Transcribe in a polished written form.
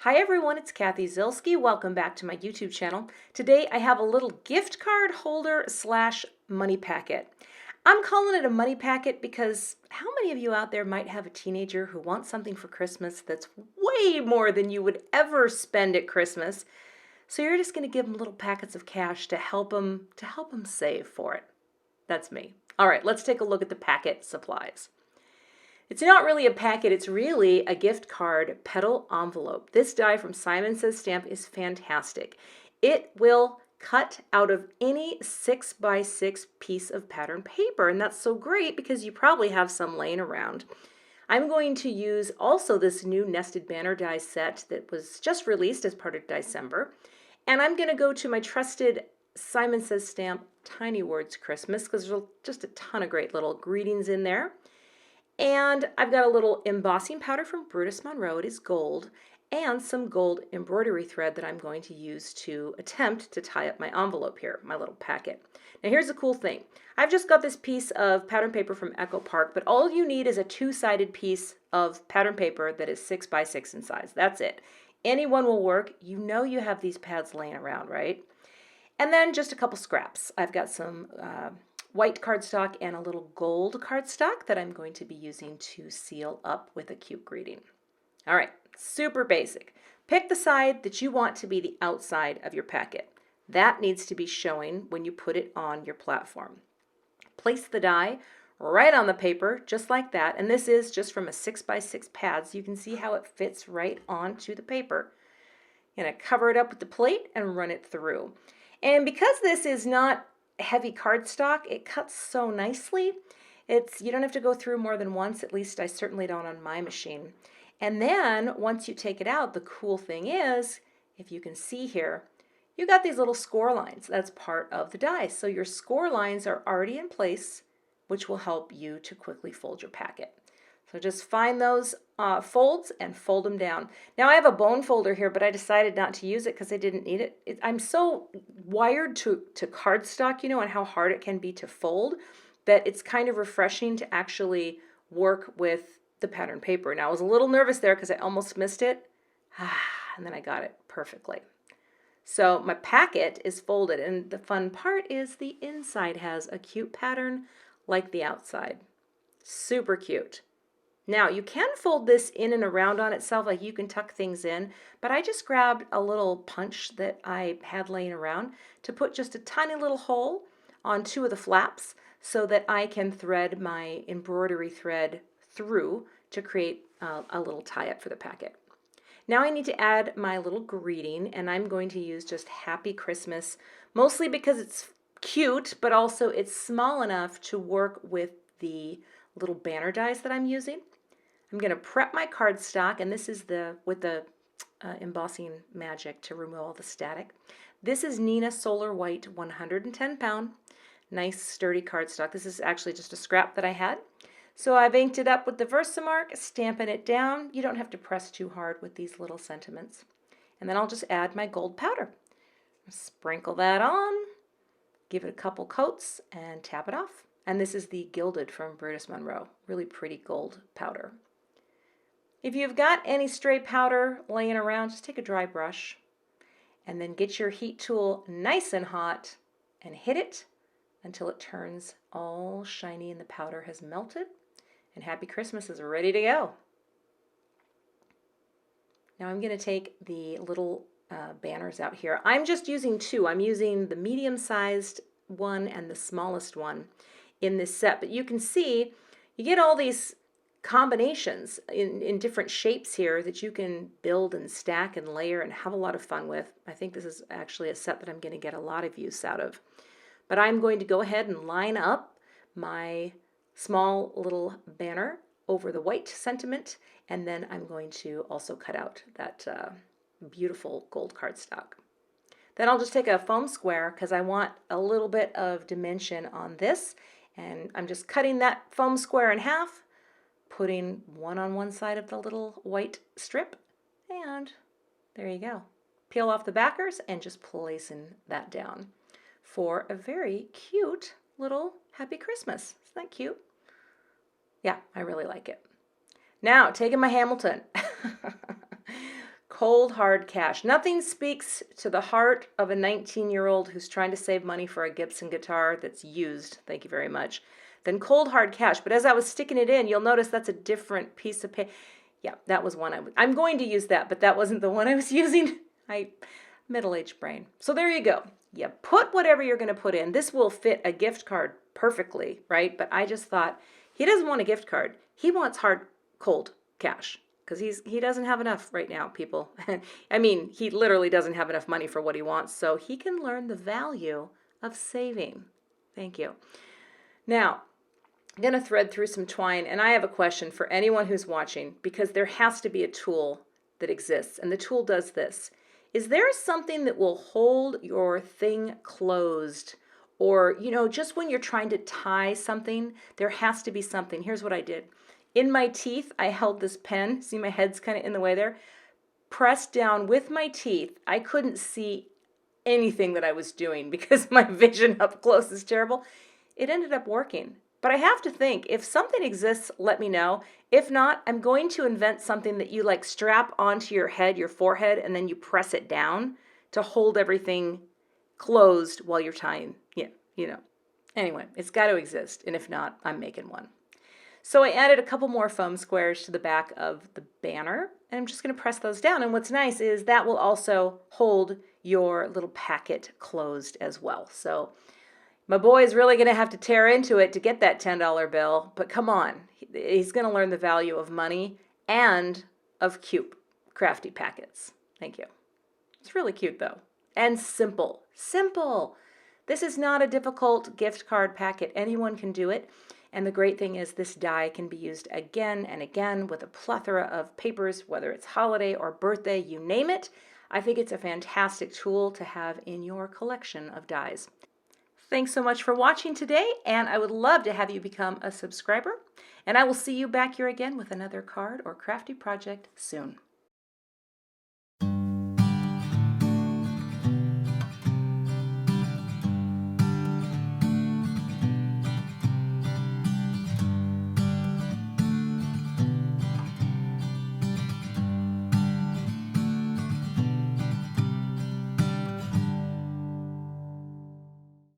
Hi everyone, it's Kathy Zilski. Welcome back to my YouTube channel. Today I have a little gift card holder slash money packet. I'm calling it a money packet because how many of you out there might have a teenager who wants something for Christmas that's way more than you would ever spend at Christmas? So you're just going to give them little packets of cash to help them save for it. That's me. All right, let's take a look at the packet supplies. It's not really a packet, it's really a gift card Petal envelope. This die from Simon Says Stamp is fantastic. It will cut out of any 6x6 piece of pattern paper, and that's so great because you probably have some laying around. I'm going to use also this new nested banner die set that was just released as part of December, and I'm going to go to my trusted Simon Says Stamp Tiny Words Christmas because there's just a ton of great little greetings in there. And I've got a little embossing powder from Brutus Monroe, it is gold, and some gold embroidery thread that I'm going to use to attempt to tie up my envelope here, my little packet. Now here's the cool thing. I've just got this piece of pattern paper from Echo Park, but all you need is a two-sided piece of pattern paper that is 6x6 in size. That's it. Any one will work. You know you have these pads laying around, right? And then just a couple scraps. I've got some white cardstock and a little gold cardstock that I'm going to be using to seal up with a cute greeting. All right, super basic. Pick the side that you want to be the outside of your packet. That needs to be showing when you put it on your platform. Place the die right on the paper, just like that. And this is just from a 6x6 pad, so you can see how it fits right onto the paper. I'm going to cover it up with the plate and run it through. And because this is not heavy cardstock, it cuts so nicely. You don't have to go through more than once, at least I certainly don't on my machine. And then once you take it out, the cool thing is, if you can see here, you got these little score lines. That's part of the die. So your score lines are already in place, which will help you to quickly fold your packet. So just find those folds and fold them down. Now I have a bone folder here, but I decided not to use it because I didn't need it. I'm so wired to cardstock, you know, and how hard it can be to fold, that it's kind of refreshing to actually work with the pattern paper. Now I was a little nervous there because I almost missed it, and then I got it perfectly. So my packet is folded, and the fun part is the inside has a cute pattern like the outside. Super cute. Now you can fold this in and around on itself, like you can tuck things in, but I just grabbed a little punch that I had laying around to put just a tiny little hole on two of the flaps so that I can thread my embroidery thread through to create a little tie-up for the packet. Now I need to add my little greeting, and I'm going to use just Happy Christmas, mostly because it's cute, but also it's small enough to work with the little banner dies that I'm using. I'm going to prep my cardstock, and this is with the embossing magic to remove all the static. This is Neenah Solar White 110 pound, nice sturdy cardstock. This is actually just a scrap that I had. So I've inked it up with the Versamark, stamping it down. You don't have to press too hard with these little sentiments. And then I'll just add my gold powder. Sprinkle that on, give it a couple coats, and tap it off. And this is the Gilded from Brutus Monroe. Really pretty gold powder. If you've got any stray powder laying around, just take a dry brush and then get your heat tool nice and hot and hit it until it turns all shiny and the powder has melted. And Happy Christmas is ready to go. Now I'm going to take the little banners out here. I'm just using two. I'm using the medium-sized one and the smallest one in this set, but you can see you get all these combinations in different shapes here that you can build and stack and layer and have a lot of fun with. I think this is actually a set that I'm going to get a lot of use out of. But I'm going to go ahead and line up my small little banner over the white sentiment, and then I'm going to also cut out that beautiful gold cardstock. Then I'll just take a foam square because I want a little bit of dimension on this, and I'm just cutting that foam square in half, putting one on one side of the little white strip, and there you go. Peel off the backers and just placing that down for a very cute little Happy Christmas. Isn't that cute? Yeah, I really like it. Now, taking my Hamilton. Cold, hard cash. Nothing speaks to the heart of a 19-year-old who's trying to save money for a Gibson guitar that's used, thank you very much, than cold, hard cash. But as I was sticking it in, you'll notice that's a different piece of paper. Yeah, that was one I'm going to use that, but that wasn't the one I was using. Middle-aged brain. So there you go. You put whatever you're going to put in. This will fit a gift card perfectly, right? But I just thought, he doesn't want a gift card. He wants hard, cold cash. Because he doesn't have enough right now, people. I mean, he literally doesn't have enough money for what he wants, so he can learn the value of saving. Thank you. Now, I'm going to thread through some twine, and I have a question for anyone who's watching, because there has to be a tool that exists, and the tool does this. Is there something that will hold your thing closed? Or, you know, just when you're trying to tie something, there has to be something. Here's what I did. In my teeth, I held this pen. See, my head's kind of in the way there. Pressed down with my teeth. I couldn't see anything that I was doing because my vision up close is terrible. It ended up working. But I have to think, if something exists, let me know. If not, I'm going to invent something that you like strap onto your head, your forehead, and then you press it down to hold everything closed while you're tying. Yeah, you know. Anyway, it's got to exist. And if not, I'm making one. So I added a couple more foam squares to the back of the banner, and I'm just going to press those down. And what's nice is that will also hold your little packet closed as well. So my boy is really going to have to tear into it to get that $10 bill, but come on, he's going to learn the value of money and of cute, crafty packets. Thank you. It's really cute though, and simple. Simple. This is not a difficult gift card packet. Anyone can do it. And the great thing is this die can be used again and again with a plethora of papers, whether it's holiday or birthday, you name it. I think it's a fantastic tool to have in your collection of dies. Thanks so much for watching today, and I would love to have you become a subscriber. And I will see you back here again with another card or crafty project soon.